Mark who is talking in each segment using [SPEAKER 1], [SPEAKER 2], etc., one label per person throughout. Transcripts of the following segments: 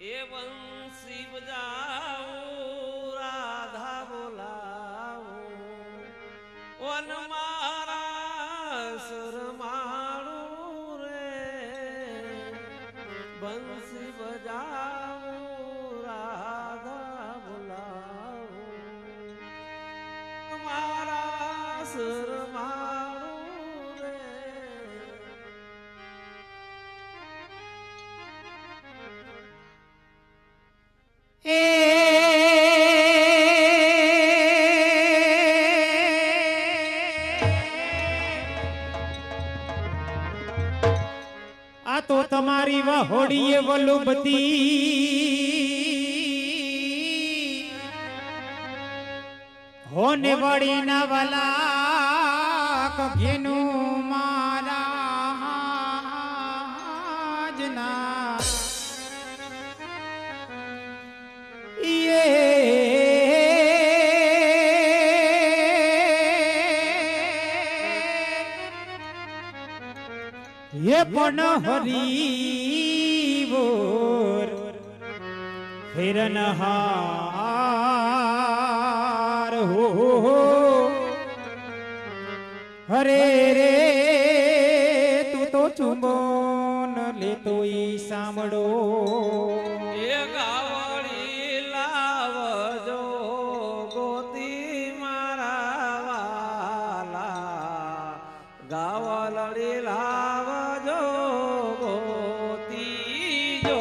[SPEAKER 1] એ વંશી બજાવું રાધા બોલાવું વન મારા સુરમાળું રે બંસી બજાવું રાધા બોલાવું મારા સુરમાળું રે
[SPEAKER 2] આ તો તમારી વહોડીએ વલુબતી હોને વળી ના વાલા કઘેનું મારા જના ये पण हरी बोर हिरन हार हो हरे रे तू तो चुंबो न ले तो ई सामड़ो
[SPEAKER 1] એ ગાવડી લાવજો ગોતી મારા વાલા ગાવલડી લાવજો ગોતી જો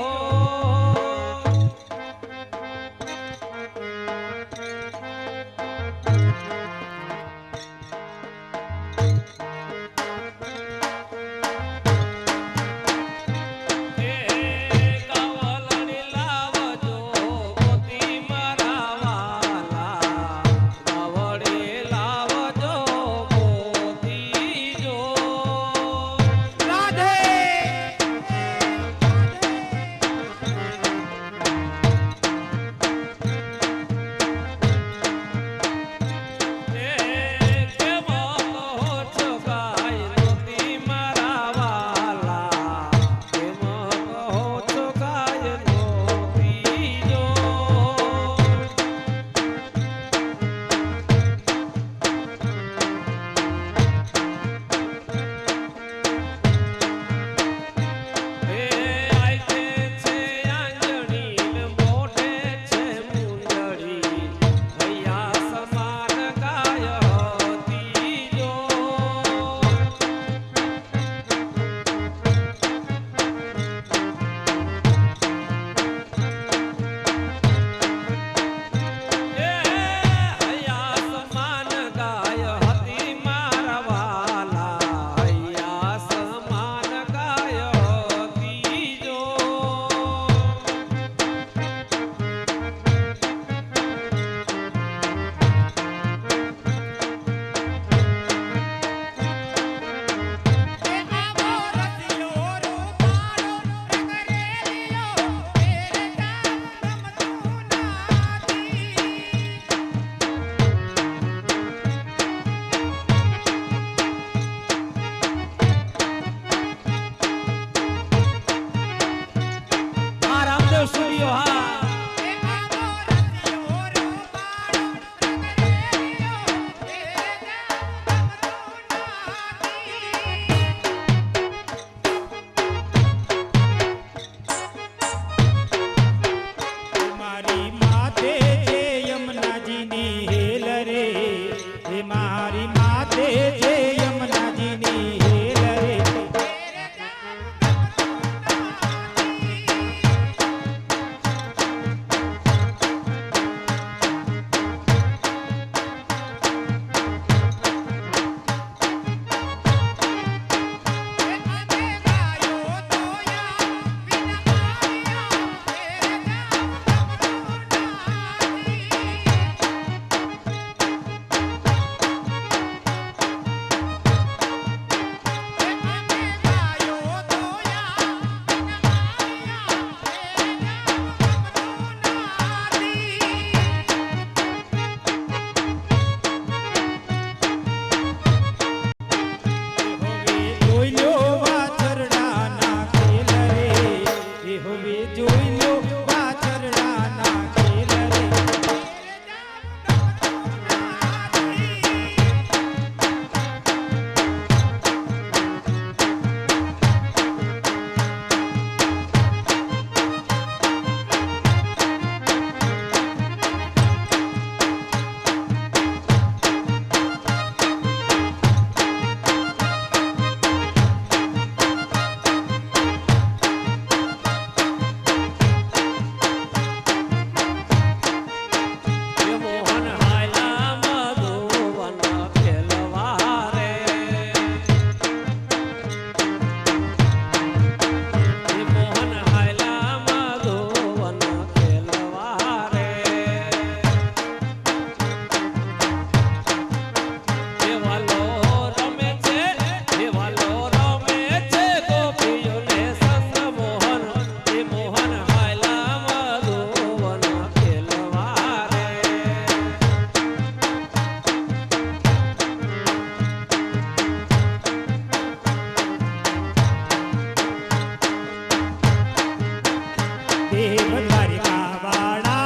[SPEAKER 2] દેવ દ્વારિકા વાળા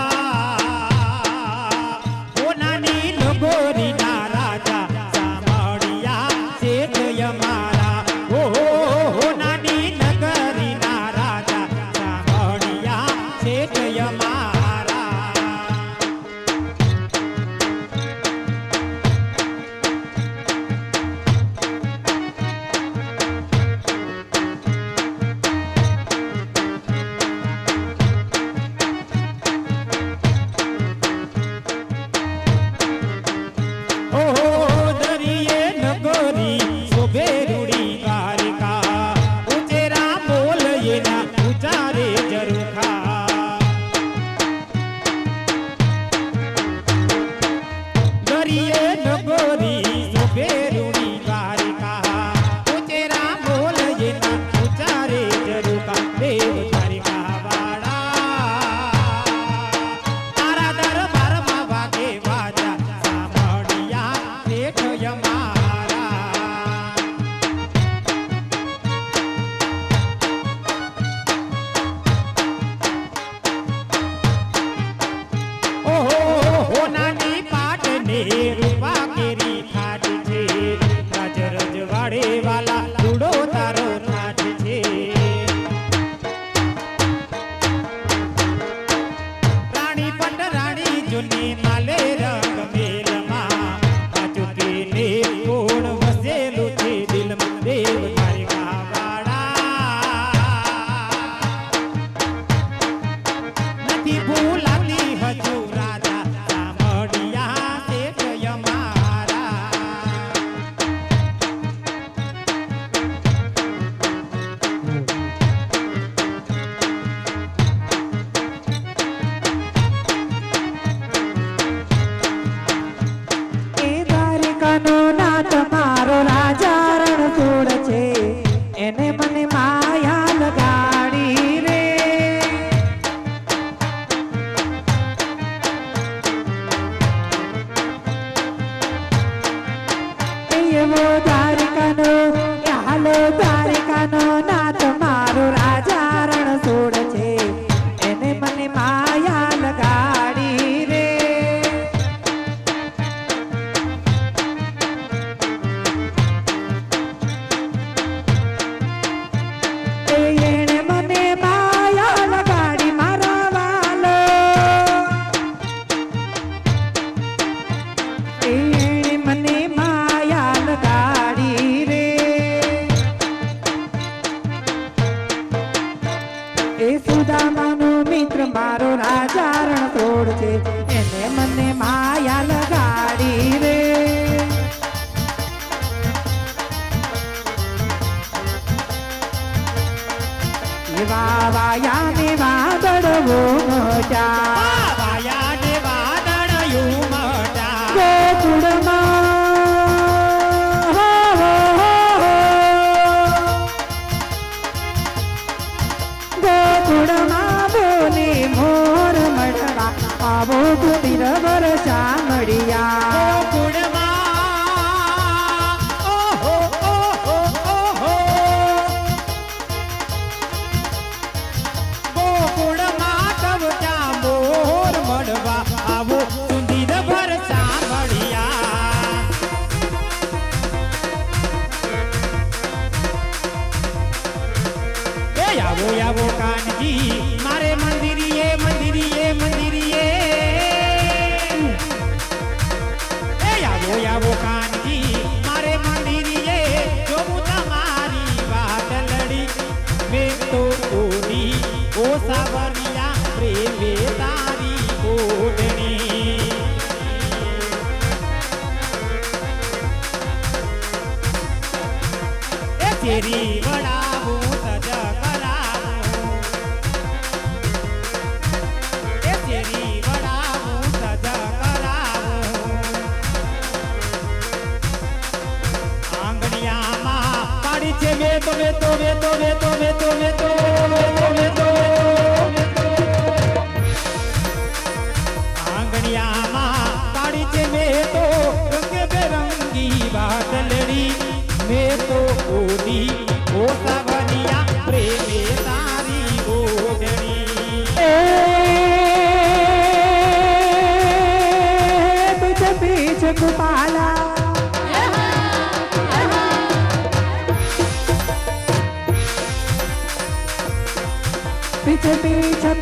[SPEAKER 2] ઓનાની નગોરી ના રાજા સાંભળ્યા શેઠ અમારા ઓ નાની નગરી ના રાજા સાંભળ્યા શેઠ અમારા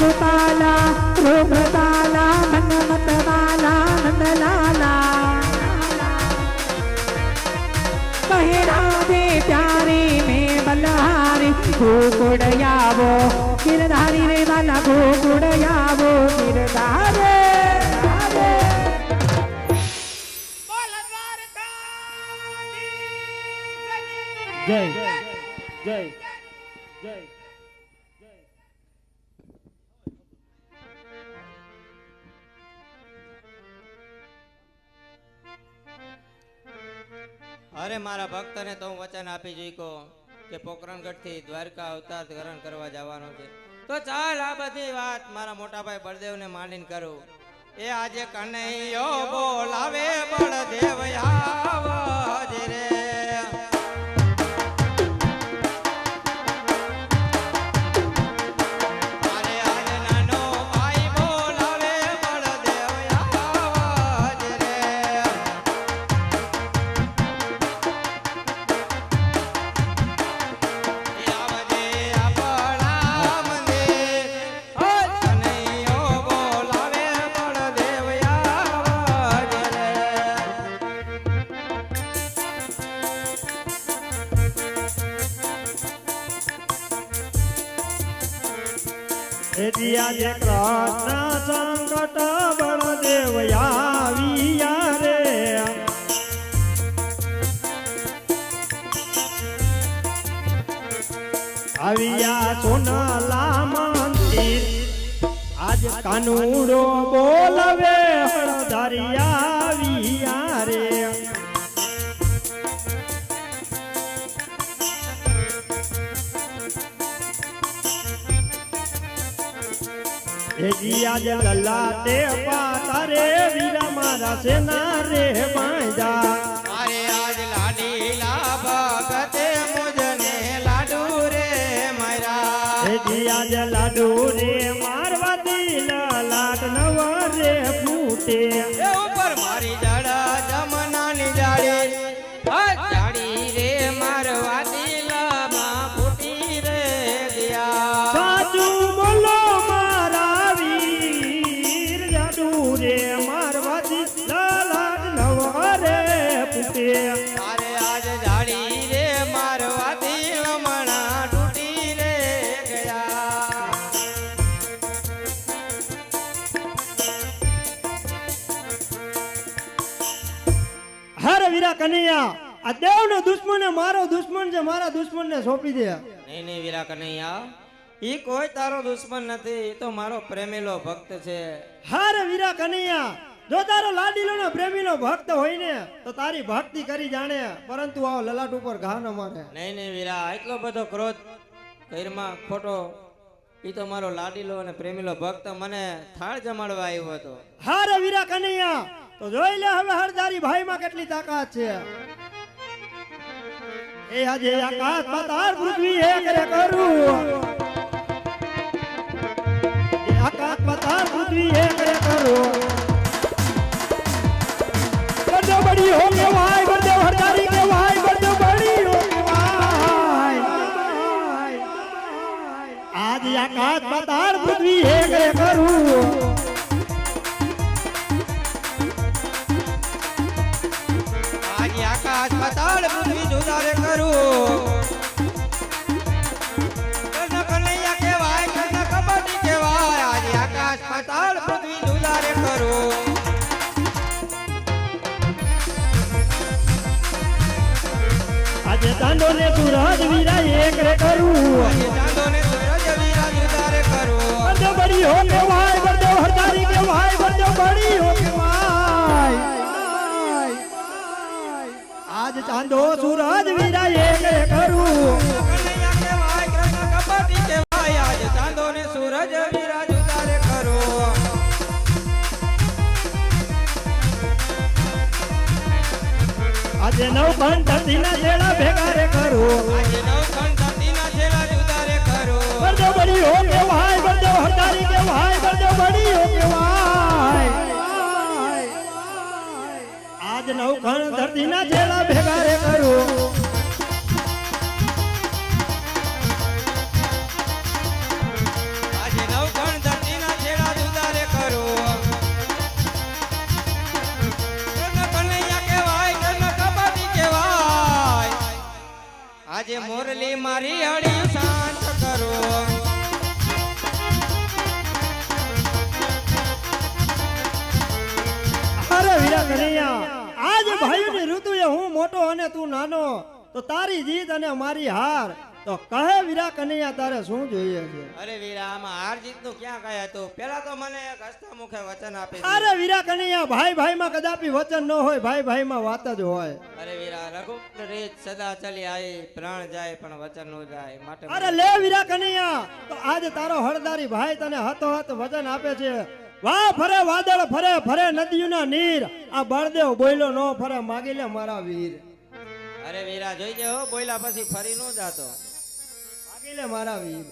[SPEAKER 2] गोपाला रूपबाला मनमतवाला नंदलाला कहे राधे प्यारी में बलहारी गोकुड़यावो गिरधारी रे वाला गोकुड़यावो गिरधारे जय जय जय
[SPEAKER 3] અરે મારા ભક્તને તો હું વચન આપી જોઈકો કે પોકરણગઢ થી દ્વારકા અવતાર ગ્રહણ કરવા જવાનો છે તો ચાલ આ બધી વાત મારા મોટાભાઈ બળદેવને માંડીને કરું એ આજે કનૈયો બોલાવે બળદેવ આવજે રે
[SPEAKER 2] આજે કૃષ્ણ સંકટ બળદેવ આવ્યા રે આવ્યા સોનાલા મંદિર આજ કાનુડો બોલવે હળધારિયા આવ્યા રે आज लल्ला ते पाता रे वीरा मारा सेना रे बांजा
[SPEAKER 3] अरे आज लाडीला भगते मुझने लाडू रे मारा
[SPEAKER 2] आज लाडू रे मारवा दिल लाट नव रे फूटे
[SPEAKER 3] ऊपर मारी जड़ा जमनानी जाड़ी जाड़ी रे मारवा दिल मां फूटी रे दिया
[SPEAKER 2] साचू बोलो
[SPEAKER 3] अरे आज जाड़ी रे मारवाती मना टूटी रे गया
[SPEAKER 2] हर वीरा कन्हैया आ देव ने दुश्मन मारो दुश्मन जे मारा दुश्मन ने सौंपी दे
[SPEAKER 3] नहीं वीरा कन्हैया ई कोई तारो दुश्मन नहीं तो मारो प्रेमीलो भक्त छे
[SPEAKER 2] हर वीरा कन्हैया जो तारो लाडीलो ने प्रेमीलो भक्त होय ने तो तारी भक्ति करी जाने परंतु आओ ललाट ऊपर घा न मारे
[SPEAKER 3] नहीं वीरा એટલો બધો ક્રોધ કઈરમાં ખોટો ઈ તો મારો લાડીલો અને પ્રેમીલો ભક્ત મને થાળ જમાડવા આવ્યો હતો
[SPEAKER 2] હાર વીરા કનૈયા તો જોઈ લે હવે હરદારી ભાઈ માં કેટલી તાકાત છે એ આજે આકાશ પાતાળ પૃથ્વી એક રે કરું એ આકાશ પાતાળ પૃથ્વી એક રે કરું बड़ो बड़ी हो के भाई बड़ो हरदारी के भाई बड़ो बड़ी हो के भाई आज आकाश पाताल पृथ्वी एक रे करूं
[SPEAKER 3] आज आकाश पाताल पृथ्वी जुदा रे करूं कर्ण कन्हैया के भाई कर्ण कबड्डी के भाई आज आकाश पाताल पृथ्वी जुदा रे करूं
[SPEAKER 2] आज दांडो ने सूरज वीरा एक रे करूं
[SPEAKER 3] આજે ચાંદો ને સૂરજ વીરા જુદા રે કરું
[SPEAKER 2] बड़ो बड़ी हो के भाई बड़ो हरदारी के भाई बड़ो बड़ी हो के भाई आज चांदो सूरज वीरा एक रे करूं
[SPEAKER 3] કન્હૈયા કે ભાઈ કૃષ્ણ કબડ્ડી કે ભાઈ આજે ચાંદો ને સૂરજ વીરા જુદા રે કરું
[SPEAKER 2] आज नवखंड धरती ना जेड़ा भेगा रे करूं
[SPEAKER 3] આજે નવખંડ ધરતીના છેડા જુદા રે કરું
[SPEAKER 2] बड़ो बड़ी हो के भाई बड़ो हरदारी के भाई बड़ो बड़ी हो के भाई आज नवखंड धरती ना जेड़ा भेगा रे करूं
[SPEAKER 3] આજે નવખંડ મારી હળી શાંત કરો.
[SPEAKER 2] અરે વીરા કનૈયા, આજ ભાઈઓની ઋતુએ હું મોટો અને તું નાનો, તો તારી જીત અને મારી હાર, તો કહે વીરા કનૈયા તારે શું જોઈએ છે?
[SPEAKER 3] અરે વીરા, આમાં હાર જીત નું ક્યાં કઈ હતું? પેલા તો મને એક હસતા મુખે વચન આપી
[SPEAKER 2] અરે
[SPEAKER 3] દીધું.
[SPEAKER 2] વીરા કનૈયા, ભાઈ ભાઈમાં કદાપી વચન ન હોય, ભાઈ ભાઈમાં વાત જ હોય.
[SPEAKER 3] અરે વીરા, રઘુકુળ રીત સદા ચલી આવી, પ્રાણ જાય પણ વચન નો જાય. માટે
[SPEAKER 2] અરે લે વીરા કનૈયા, તો આજ તારો હળદારી ભાઈ તને હાથોહાથ વચન આપે છે. વાહ ફરે વાદળ, ફરે ફરે નદીઓના નીર, આ બળદેવ બોયલો નો ફરે, માગી લે મારા વીર.
[SPEAKER 3] અરે વીરા, જોઈજે હો, બોયલા પછી ફરી નો જાતો.
[SPEAKER 2] માગી લે મારા વીર.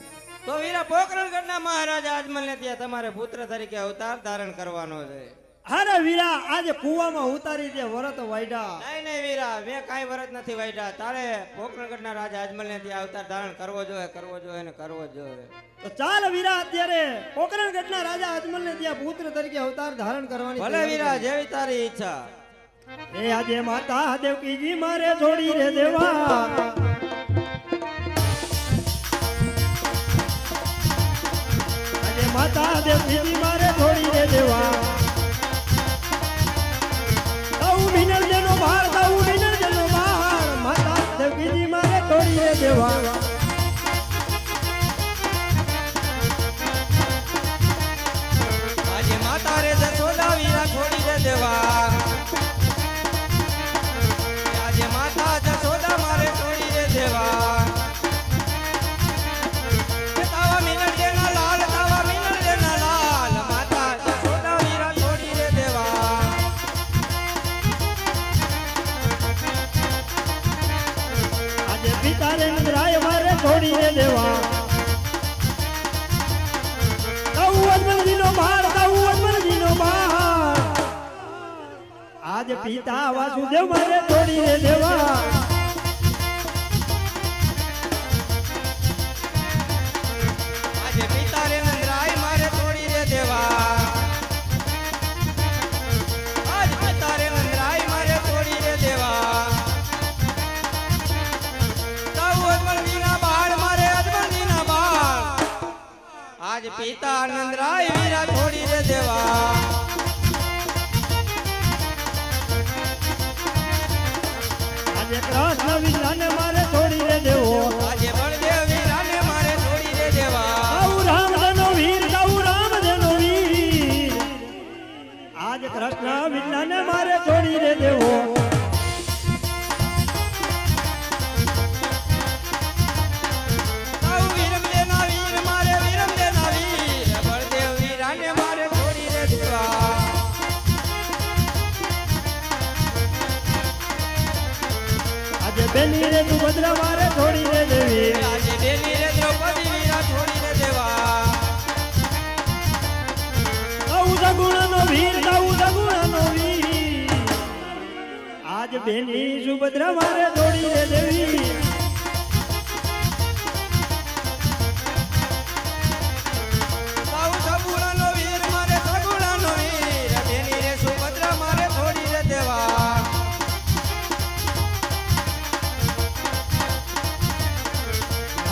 [SPEAKER 3] તો વીરા, પોકરણગઢના મહારાજા આજમલને ત્યાં તમારે પુત્ર તરીકે અવતાર ધારણ કરવાનો છે.
[SPEAKER 2] અરે વીરા, આજે કુવામાં ઉતારી દે વરત વાયડા.
[SPEAKER 3] નહીં નહીં વીરા, મેં કાંઈ વરત નથી વાયડા. તારે પોકરણગઢના રાજા આજમલને ત્યાં અવતાર ધારણ કરવો જોઈએ, કરવો જોઈએ ને કરવો જોઈએ.
[SPEAKER 2] તો ચાલ વીરા, અત્યારે પોકરણગઢના રાજા અજમલને ત્યાં પુત્ર તરીકે અવતાર ધારણ કરવાની
[SPEAKER 3] ભલે
[SPEAKER 2] તૈયારી
[SPEAKER 3] વીરા,
[SPEAKER 2] કરી.
[SPEAKER 3] જેવી તારી ઈચ્છા.
[SPEAKER 2] એ આજે માતા દેવકીજી મારે છોડી રે દેવા, આજે માતા દેવકીજી મારે છોડી રે દેવા. તાઉ મિનલ જેનો બહાર, તાઉ મિનલ જેનો બહાર, માતા દેવકીજી મારે છોડી રે દેવા.
[SPEAKER 3] આજે માતા રે જશોદા વીરા છોડી દે દેવા. આજે માતા જશોદા મારે છોડી દે દેવા. તાવા મિનળ દેના લાલ, તાવા મિનળ દેના લાલ, માતા જશોદા વીરા છોડી દે દેવા.
[SPEAKER 2] આજે પિતા રે નંદરાય મારે છોડી રે દેવા. તાઉ અજમલજીનો બહાર, તાઉ અજમલજીનો બહાર, આજ પિતા વાસુદેવ મારે છોડી રે દેવા.
[SPEAKER 3] આજે પિતા રે નંદરાય મારે છોડી દે દેવા. આજ પિતા રે નંદરાય મારે છોડી દે દેવા. તાઉ અજમલજીના બાળ મારે અજમલજીના બાળ. આજ પિતા નંદરાય વીરા છોડી દે દેવા.
[SPEAKER 2] આજે કૃષ્ણ વિલાને મારે છોડી રે દેવો.
[SPEAKER 3] આજે બળદેવ વીરાને મારે છોડી દે દેવા.
[SPEAKER 2] તાઉ રામધનો વીર, તાઉ રામધનો વીર, આજ કૃષ્ણ વિલાને મારે છોડી રે દેવો.
[SPEAKER 3] તાઉ વીરમ દેના વીર મારે વીરમ દેના વીર, બળદેવ વીરાને મારે છોડી દે દેવા.
[SPEAKER 2] આજે બેની રે સુભદ્રા મારે છોડી રે દેવી.
[SPEAKER 3] આજે બેની રે દ્રૌપદી વીરા છોડી દે દેવા.
[SPEAKER 2] તાઉ સગુણનો વીર, તાઉ સગુણનો વીર, આજ બેની સુભદ્રા મારે છોડી રે દેવી.
[SPEAKER 3] તાઉ સગુણાનો વીર મારે સગુણાનો વીર, બેની રે સુભદ્રા મારે છોડી દે દેવા.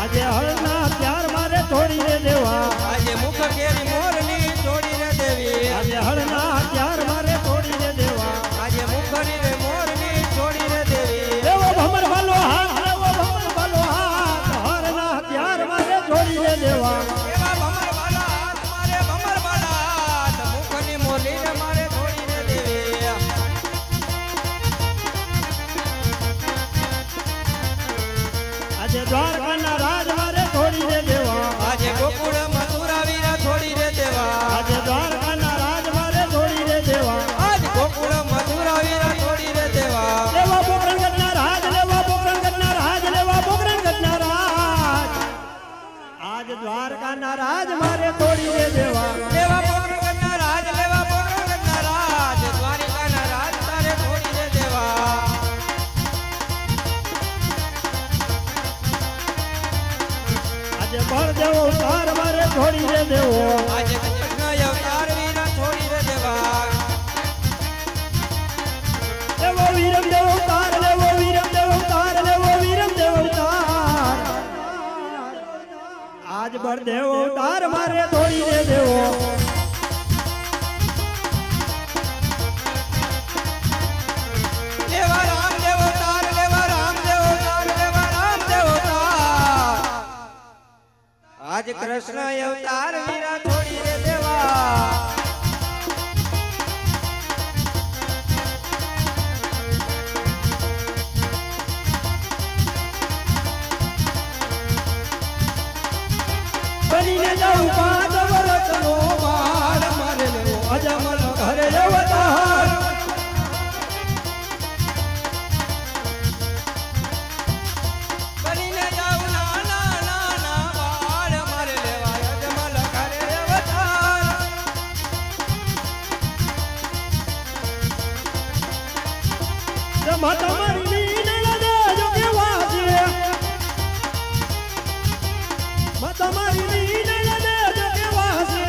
[SPEAKER 2] આજે હળના ત્યાર મારે છોડી રે દેવા.
[SPEAKER 3] આજે મુખ કેરી મોરની છોડી દે દેવી.
[SPEAKER 2] આજે હળના ત્યાર મારે છોડી રે દેવા.
[SPEAKER 3] આજે મુખની રે મોરની છોડી દે દેવી.
[SPEAKER 2] લેવો ભમર વાલો હાથ, લેવો ભમર વાલો હાથ, હળના ત્યાર મારે છોડી રે દેવા.
[SPEAKER 3] એવા ભમર વાલા હાથ મારે ભમર વાલા હાથ, મુખની મોલીને મારે છોડી દે દેવી.
[SPEAKER 2] આજે દ્વારકાના રાજ મારે છોડી રે દેવા.
[SPEAKER 3] આજે ગોકુળ મથુરા વીરા છોડી દે દેવા.
[SPEAKER 2] આજે દ્વારકાના રાજ મારે છોડી રે દેવા.
[SPEAKER 3] આજ ગોકુળ મથુરા વીરા છોડી દે દેવા.
[SPEAKER 2] લેવા પોકરણગઢના રાજ, લેવા પોકરણગઢના રાજ, લેવા પોકરણગઢના રાજ, આજ દ્વારકાના રાજ મારે છોડી રે દેવા.
[SPEAKER 3] લેવા પોકરણગઢના રાજ, લેવા પોકરણગઢના રાજ, દ્વારિકાના રાજ તારે છોડી દે દેવા.
[SPEAKER 2] આજે બળદેવ અવતાર મારે છોડી રે દેવો.
[SPEAKER 3] આજે કૃષ્ણ અવતાર વીરા છોડી દે દેવા.
[SPEAKER 2] લેવો વીરમ દેવ અવતાર, લેવો વીરમ દેવ અવતાર, લેવો વીરમ દેવ અવતાર, માતા મારી વીણળ દેજો કેવા છે માતા મારી વીણળ દેજો કેવા છે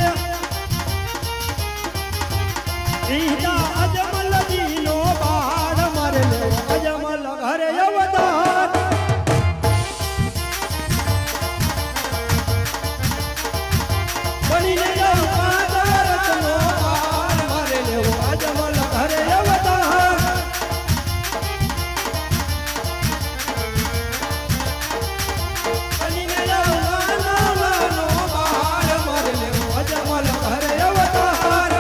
[SPEAKER 2] ઈતા અજમલ દીનો બાળ મારે લેવો અજમલ ઘરે અવતાર બનીને જાઉં પાદરતનો બાળ મારે લેવો અજમલ ઘરે અવતાર બનીને જાઉં નાનો બાળ મારે લેવો અજમલ ઘરે અવતાર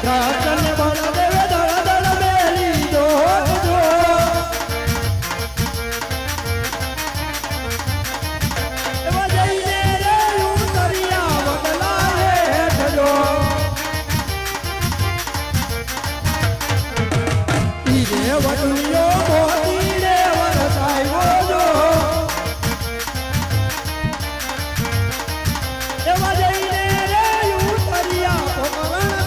[SPEAKER 2] રાતને બળદેવ દળ દળ મેલી જોજો એવા જઈને રે ઉતરિયા બદલાએ હેઠજો ઈરે વડુલિયો મોતી રે વરસાયો જો એવા જઈને રે ઉતરિયા બદલાએ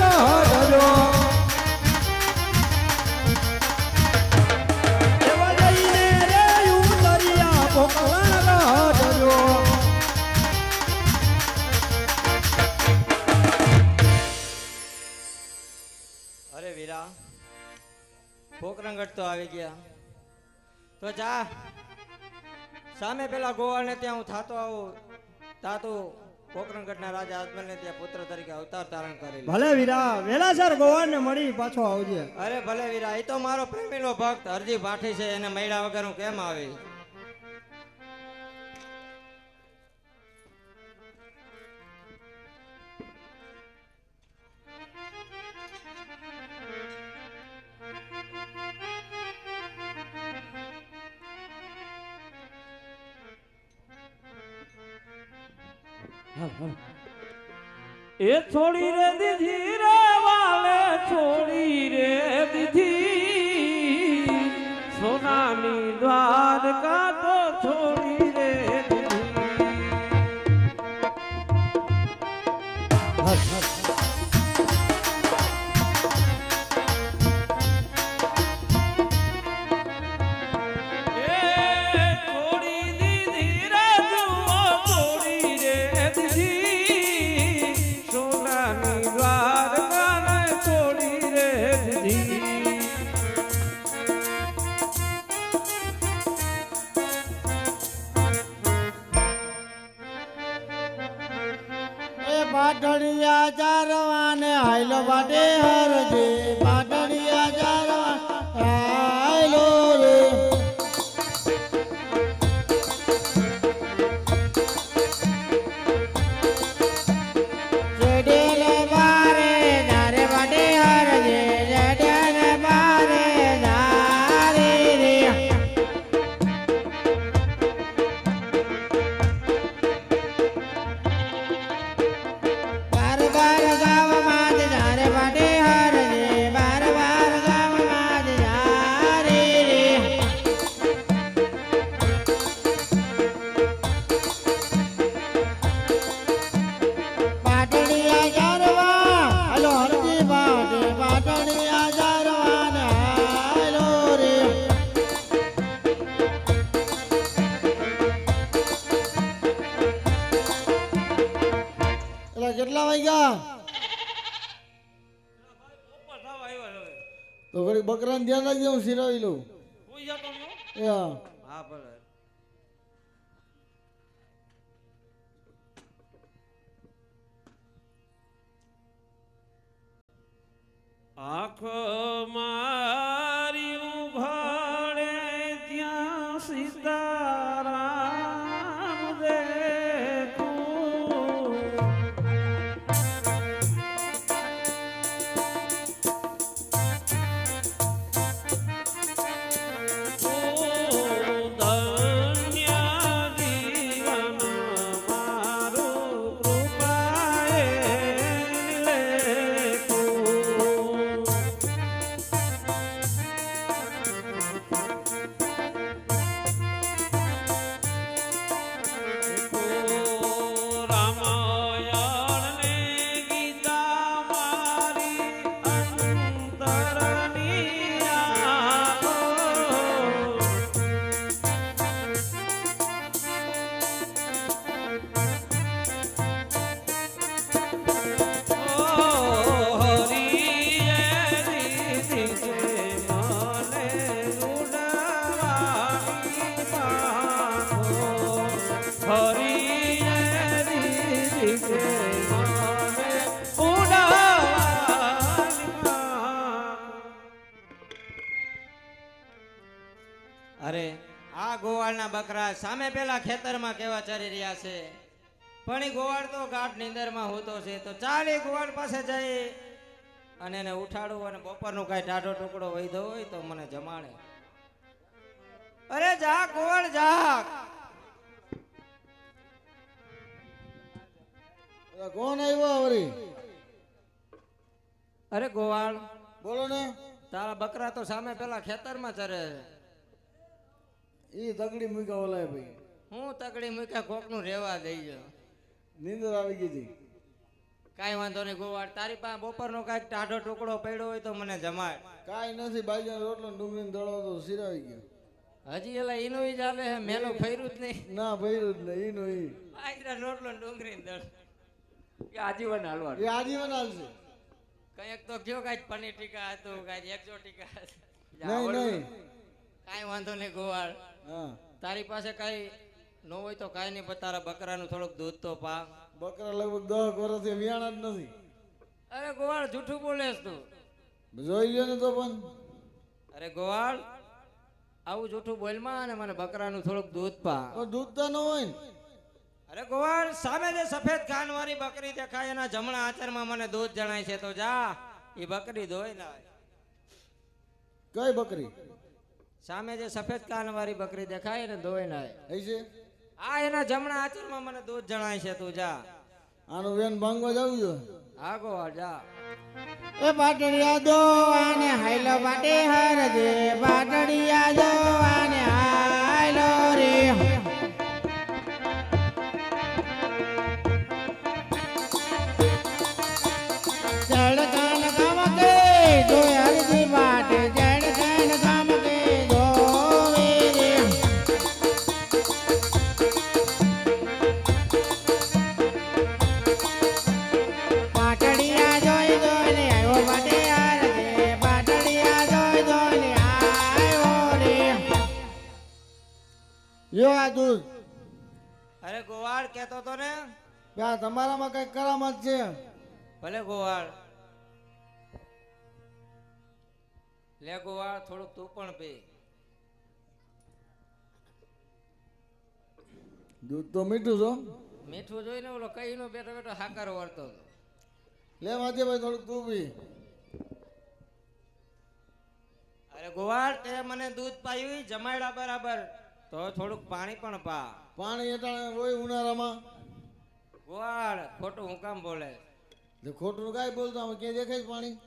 [SPEAKER 3] અરે વીરા પોકરણગઢ તો આવી ગયા તો જા સામે પેલા ગોવાળને ત્યાં હું થાતો આવું તાતું પોકરણગઢના રાજા આજમલને ત્યાં પુત્ર તરીકે અવતાર ધારણ કરી
[SPEAKER 2] ભલે વીરા વેલાસર ગોવાળને મળી પાછો આવજે
[SPEAKER 3] અરે ભલે વીરા એ તો મારો પ્રેમીનો ભક્ત અરજી પાઠી છે એને મળ્યા વગર હું કેમ આવી
[SPEAKER 1] એ છોડી રે દીધી રે વાલે છોડી રે દીધી સોનાની દ્વારકા તો છોડી રે
[SPEAKER 4] પાટણિયા ચારવાને હાઈલો બાટે હરજે પાટણિયા ચારવા હાઈલો રે જેડેલે બારે જારે બાટે હરજે જેડેલે બારે જારે રે કેટલા વાગ્યા તો ઘડી બકરાને ધ્યાન રાખજે હું સિરાવી લઉં હા
[SPEAKER 3] હા ભલે
[SPEAKER 1] આંખ મારી ઉઘાડે ત્યાં સીતારામ દેખાય
[SPEAKER 3] અરે આ ગોવાળના બકરા સામે પેલા ખેતરમાં કેવા ચરી રહ્યા છે, પણ એ ગોવાળ તો ગાઢ નીંદરમાં હોતો છે. તો ચાલ એ ગોવાળ પાસે જઈ અને એને ઉઠાડું અને બપોરનું કાંઈ ટાઢો ટુકડો વૈધો હોય તો મને જમાડે. અરે જાગ ગોવાળ જાગ.
[SPEAKER 4] કોણ આવ્યો વળી?
[SPEAKER 3] અરે ગોવાળ,
[SPEAKER 4] બોલો ને.
[SPEAKER 3] તારા બકરા તો સામે પેલા ખેતરમાં ચરે છે.
[SPEAKER 4] ઈ તગડી મૂક્યા ઓલાય ભાઈ.
[SPEAKER 3] હું તકડી મૂક્યા કોકનું રેવા દઈ ગયો.
[SPEAKER 4] નીંદર આવી ગઈ હતી.
[SPEAKER 3] કાંઈ વાંધો નહીં ગોવાળ, તારી પાસે બપોરનો કાંઈક ટાઢો ટુકડો પડ્યો હોય તો મને જમાડ.
[SPEAKER 4] કાંઈ નથી, બાજરાનો રોટલો ડુંગળીનો દડો તો સિરાવી ગયો.
[SPEAKER 3] હજી એલા ઈનું ઈ ચાલે હે, મેલું ફર્યું જ નહીં.
[SPEAKER 4] ના ભર્યું જ નહીં, ઈનો ઈ.
[SPEAKER 3] બાજરાનો રોટલો ને ડુંગળીનો દળ.
[SPEAKER 1] આજીવન હાલવાનું.
[SPEAKER 4] એ આજીવન હાલશે.
[SPEAKER 3] કંઈક તો કયો કાંઈક પનીર ટીકા હતું, કાંઈક એકજો ટીકા હતું.
[SPEAKER 4] નહીં નહીં.
[SPEAKER 3] કાંઈ વાંધો નહીં ગોવાળ,
[SPEAKER 4] હા,
[SPEAKER 3] તારી પાસે કાંઈ ન હોય તો કાંઈ નહીં, પણ તારા બકરાનું થોડુંક દૂધ તો પા.
[SPEAKER 4] બકરા લગભગ 10 વર્ષથી વિયાણા જ નથી.
[SPEAKER 3] અરે ગોવાળ જૂઠું બોલેસ તું.
[SPEAKER 4] જોઈ લ્યો ને તો પણ.
[SPEAKER 3] અરે ગોવાળ, આવું જૂઠું બોલમાં અને મને બકરાનું થોડુંક દૂધ પા.
[SPEAKER 4] તો દૂધ તો ન હોય ને.
[SPEAKER 3] અરે ગોવાળ, સામે જે સફેદ કાન વાળી બકરી દેખાય એના જમણા આચરમાં મને દૂધ જણાય છે, તો જા એ બકરી ધોઈ નાય.
[SPEAKER 4] કઈ બકરી?
[SPEAKER 3] સામે જે સફેદ કાન વાળી બકરી દેખાય ને ધોઈ નાય.
[SPEAKER 4] હઈ છે?
[SPEAKER 3] આ એના જમણા આચરમાં મને દૂધ જણાય છે, તું જા.
[SPEAKER 4] આનું વેન ભાંગવા જવું જો.
[SPEAKER 3] હા ગોવાળ જા.
[SPEAKER 5] એ પાટડિયા દો આને હાઈલો પાટે હરજે, પાટડિયા દો આને હાઈલો રે. જડકન ગામ કે દો હરજી પાટે, જડકન ગામ કે દો રે. પાટડિયા જોઈ જોઈને આવ્યો પાટે હરજે, પાટડિયા જોઈ જોઈને આવ્યો રે.
[SPEAKER 4] લ્યો આ દૂધ.
[SPEAKER 3] અરે ગોવાળ કેતો તો ને.
[SPEAKER 4] કે આ તમારામાં કઈ કરામત છે?
[SPEAKER 3] ભલે ગોવાળ. લે ગોવાળ, થોડુંક તું પણ પી.
[SPEAKER 4] દૂધ તો મીઠું છો.
[SPEAKER 3] મીઠું જોઈને ઓલો કઈ નો બેઠો બેઠો હાકર વળતો હતો.
[SPEAKER 4] લે માજે ભાઈ થોડુંક તું પી.
[SPEAKER 3] અરે ગોવાળ, તે મને દૂધ પાયું જમાડ્યા બરાબર, તો થોડુંક પાણી પણ પા.
[SPEAKER 4] પાણી એટાણે હોય ઉનાળામાં.
[SPEAKER 3] ગોવાળ, ખોટું હું કામ બોલે?
[SPEAKER 4] એટલે ખોટું કાંઈ બોલતો આમાં ક્યાં દેખાય છે પાણી?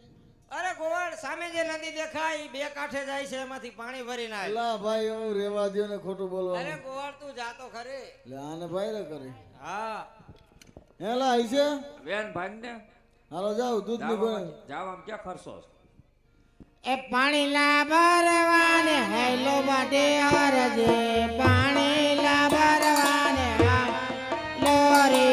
[SPEAKER 3] અરે ગોવાળ, સામે જે નદી દેખાય ઈ બે કાંઠે જાય છે, એમાંથી પાણી ભરીને આવે.
[SPEAKER 4] અલા ભાઈ એવું રેવા દ્યો ને ખોટું
[SPEAKER 3] અરે
[SPEAKER 4] બોલવાનું.
[SPEAKER 3] ગોવાળ, તું જાતો ખરી.
[SPEAKER 4] એટલે આને ભાઈ રે કરે.
[SPEAKER 3] હા.
[SPEAKER 4] હેલા આઈ છે?
[SPEAKER 1] વેન ભાગ ને
[SPEAKER 4] હાલો જાવ દૂધ ની ગોળ.
[SPEAKER 1] જાવ આમ ક્યાં ખર્ચો છે?
[SPEAKER 5] એ પાણી લા ભરવાને હાઈલો પાટે હરજે, પાણી લા ભરવાને હાઈલો રે.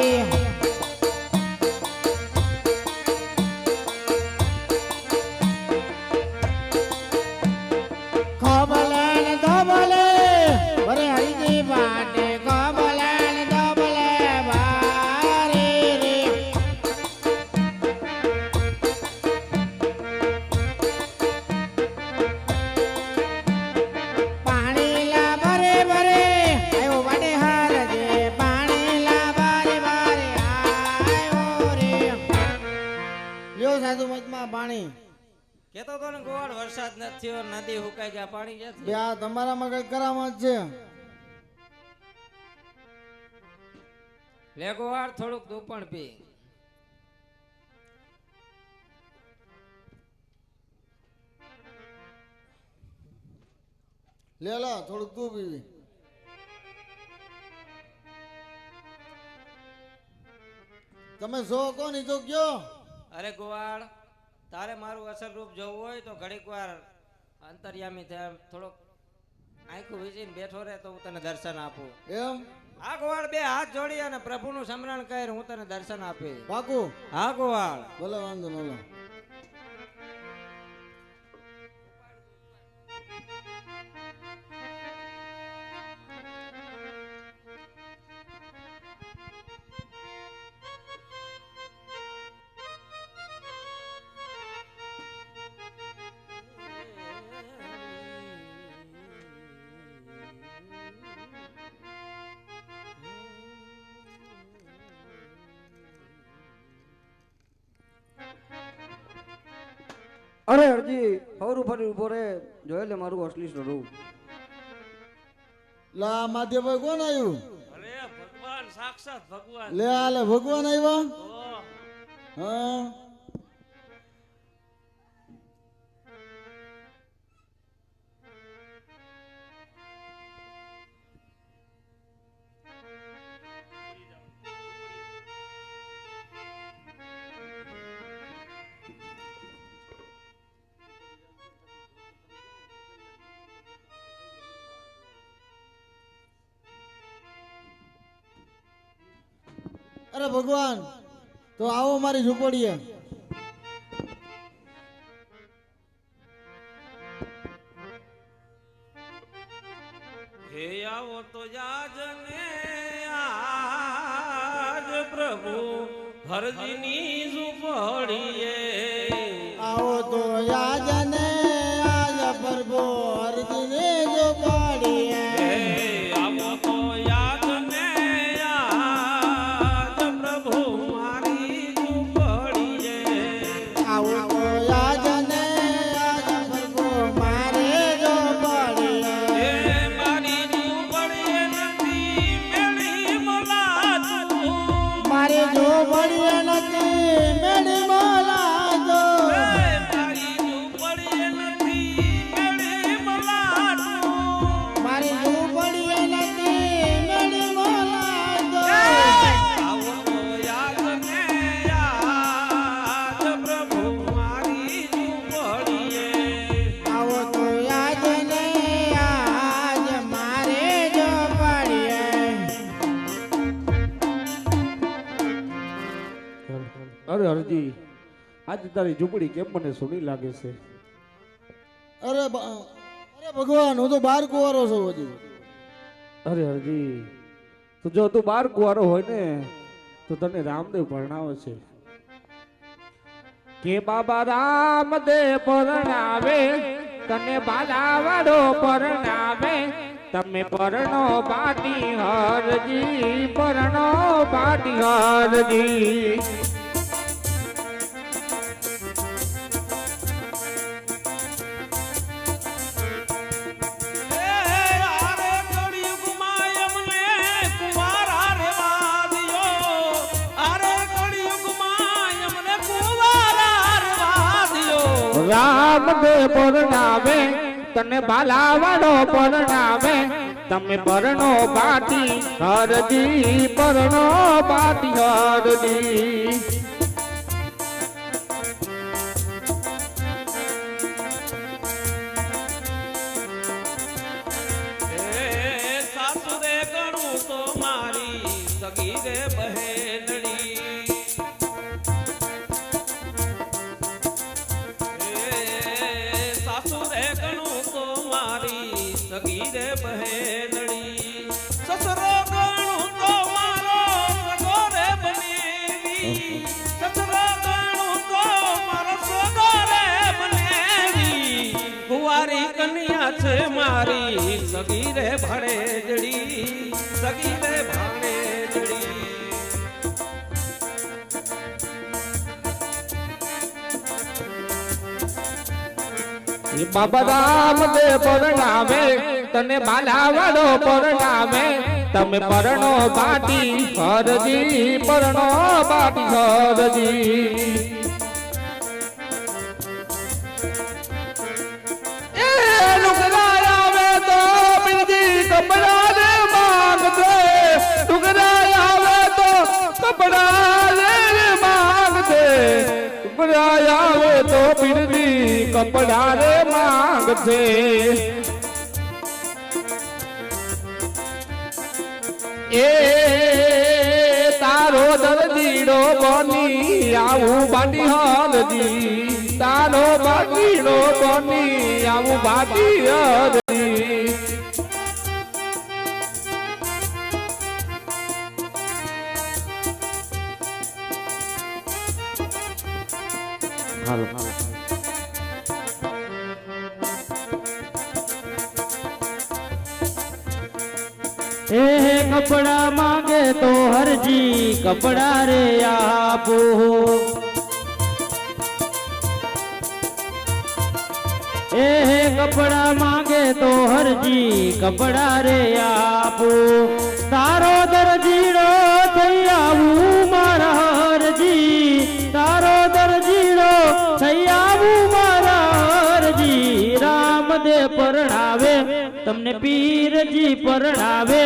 [SPEAKER 5] ખોબલે ને ધોબલે ભરે હરીજી પાટે, ખોબલે ને ધોબલે ભારે રે. પાણી લા ભરે ભરે આવ્યો પાટે હરજે, પાણી લા ભરે ભરે આવ્યો રે.
[SPEAKER 4] લ્યો સાધુ મતમાં પાણી.
[SPEAKER 3] કેતો તો ને ગોવાળ, વરસાદ નથી થયો, નદી હુકાઈ ગયા, પાણી
[SPEAKER 4] બે
[SPEAKER 3] ક્યાંથી?
[SPEAKER 4] આ તમારામાં કઈ કરામત છે?
[SPEAKER 3] લે ગોવાળ, થોડુંક તું પણ પી.
[SPEAKER 4] લે લા થોડુંક તું પીવી. તમે સો કોની તો કયો?
[SPEAKER 3] અરે ગોવાળ, તારે મારું અસલ રૂપ જોવું હોય તો ઘડીક વાર અંતર્યામી થાય, થોડોક આંખું વીસીને બેઠો રહે તો હું તને દર્શન આપું.
[SPEAKER 4] એમ?
[SPEAKER 3] હા ગોવાળ, બે હાથ જોડી અને પ્રભુનું સ્મરણ કર, હું તને દર્શન આપી.
[SPEAKER 4] પાકું?
[SPEAKER 3] હા ગોવાળ.
[SPEAKER 4] ભલે વાંધો ન લો.
[SPEAKER 6] અરે હરજી હવરું ફરી ઉભો રે જોયે લે મારું અસલી સ્વરૂપ.
[SPEAKER 4] લા માધ્યભાઈ કોણ આવ્યું?
[SPEAKER 1] અરે ભગવાન સાક્ષાત ભગવાન.
[SPEAKER 4] લે આ લે ભગવાન આવ્યા.
[SPEAKER 1] તો
[SPEAKER 4] હા અરે ભગવાન તો આવો મારી ઝૂંપડીએ.
[SPEAKER 1] હે આવો તો યાજને આજ પ્રભુ હરજીની ઝૂંપડીએ.
[SPEAKER 5] આવો તો યાજને આજ પ્રભુ હરજીને જો પાડીએ.
[SPEAKER 1] હે આવો તો યાજને આજ પ્રભુ મારી ઝૂંપડીએ.
[SPEAKER 5] આવો તો યાજને આજ પ્રભુ મારે જો પાડીએ.
[SPEAKER 1] હે મારી ઝૂંપડીએ નથી મેળી મલાતું.
[SPEAKER 5] મારે જો પડીએ નથી મેળી મોલાજો.
[SPEAKER 1] હે મારી ઝૂંપડીએ નથી મેળી મલાતું.
[SPEAKER 5] મારે જો પડીએ નથી મેળી મોલાજો.
[SPEAKER 1] આવો તો યાજને યાદ પ્રભુ મારી ઝૂંપડીએ.
[SPEAKER 5] આવો તો યાજને આજ મારે જો પાડીએ.
[SPEAKER 6] અરે હરજી આજે તારી ઝૂંપડી કેમ મને સોની લાગે છે?
[SPEAKER 4] અરે ભગવાન હું તો બાર કુંવારો છું હજી.
[SPEAKER 6] અરે હરજી તો જો તું બાર કુંવારો હોય ને તો તને રામદેવ પરણાવે છે કે બાબા રામદેવ પરણાવે તને બાલાવાડો પરણાવે. તમે પરણો પાટી હરજી પરણો પાટી હરજી.
[SPEAKER 1] હે આરે કળિયુગમાં એમને કુંવારા રહેવા દિયો. આરે કળિયુગમાં એમને કુંવારા રહેવા દિયો.
[SPEAKER 6] રામદેવ પરણાવે તને બાલાવાડો પરણાવે. તમે પરણો પાટી હરજી પરણો પાટી હરજી.
[SPEAKER 1] હે સાસુરે ગણું તો મારી સગી રે બહેનડી. હે સાસુરે ગણું તો મારી સગી રે બહેનડી. સસરો ગણું તો મારો સગો રે બનેવી. સસરો ગણું તો મારો સગો રે બનેવી. કુંવારી કન્યા છે મારી સગી રે ભાણેજડી. સગી રે ભાણેજડી.
[SPEAKER 6] બાબા રામદેવ પરણાવે તને બાલાવાડો પરણાવે. તમે પરણો પાટી હરજી પરણો પાટી હરજી. એ લુગડા આવે તો બીજી કપડા ને માંગશે. લુગડા આવે તો કપડા ને માંગશે. લુગડા આવે તો બીજી કપડા રે માંગશે. એ તારો દર્દીડો બની આવું બાટી હરજી. તારો બાટીડો બની આવું બાટી હરજી. હાલો
[SPEAKER 7] એ કપડા માંગે તો હરજી કપડા રે આપો. એ કપડા માંગે તો હરજી કપડા રે આપું તારો દરજીડો થઈ આવું મારા હરજી તારો દરજીડો થઈ આવું મારા હરજી રામદે પરણાવે તમને પીરજી પરણાવે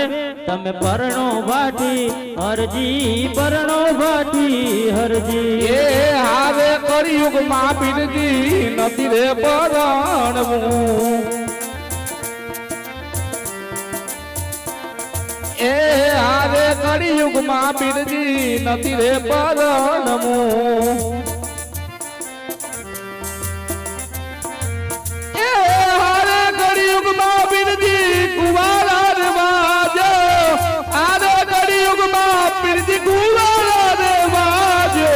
[SPEAKER 7] તમે પરણો ભાટી હરજી પરણો ભાટી હરજી
[SPEAKER 6] એ હારે કળિયુગ માં પીરજી નથી રે પરણવું એ હારે કળિયુગ માં પીરજી નથી રે પરણવું એ હારે કળિયુગ માં પીરજી કુવારા રે વાજો હારે કળિયુગ માં પીરજી કુવારા રે વાજો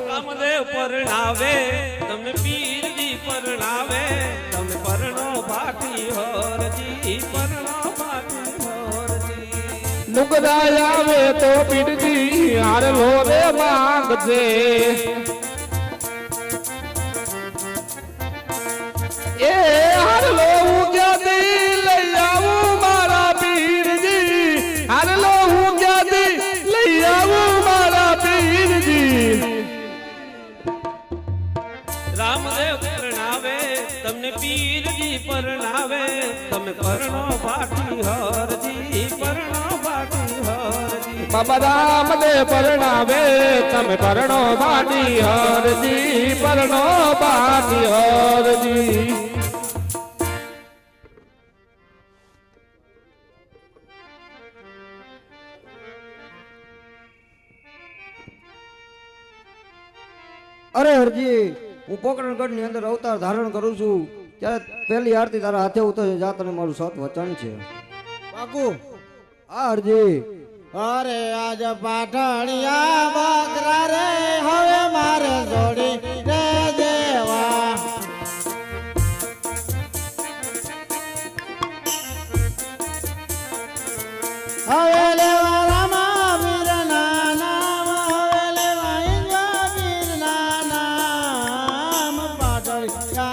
[SPEAKER 1] રામદેવ પરણાવે તમને પીરજી પરણાવે તમે પરણો ભાટી હરજી પરણો ભાટી હરજી
[SPEAKER 6] નુકરા આવે તો પીરજી હારલો રે માંગજે એ હારલો હું ક્યાંથી લઈ આવું મારા પીરજી હારલો હું ક્યાંથી લઈ આવું મારા પીરજી
[SPEAKER 1] રામદેવ પરણાવે તમને પીરજી પરણાવે તમે પરણો ભાટી હરજી પરણો ભાટી હરજી
[SPEAKER 6] બાબા રામદેવ પરણાવે તમે પરણો ભાટી હરજી પરણો ભાટી હરજી
[SPEAKER 2] અરે હરજી હું પોકરણગઢ ની અંદર અવતાર ધારણ કરું છું ત્યારે પહેલી આરતી તારા હાથે ઉતરશે જા તને મારું સત વચન છે
[SPEAKER 4] બાકુ
[SPEAKER 2] આ હરજી
[SPEAKER 5] અરે આજ પાટણિયા બકરા રે હવે મારે જોડી રે દેવા હવે લેવા રામા વીરના નામ હવે લેવા ઇન્દ્ર વીરના નામ પાટણિયા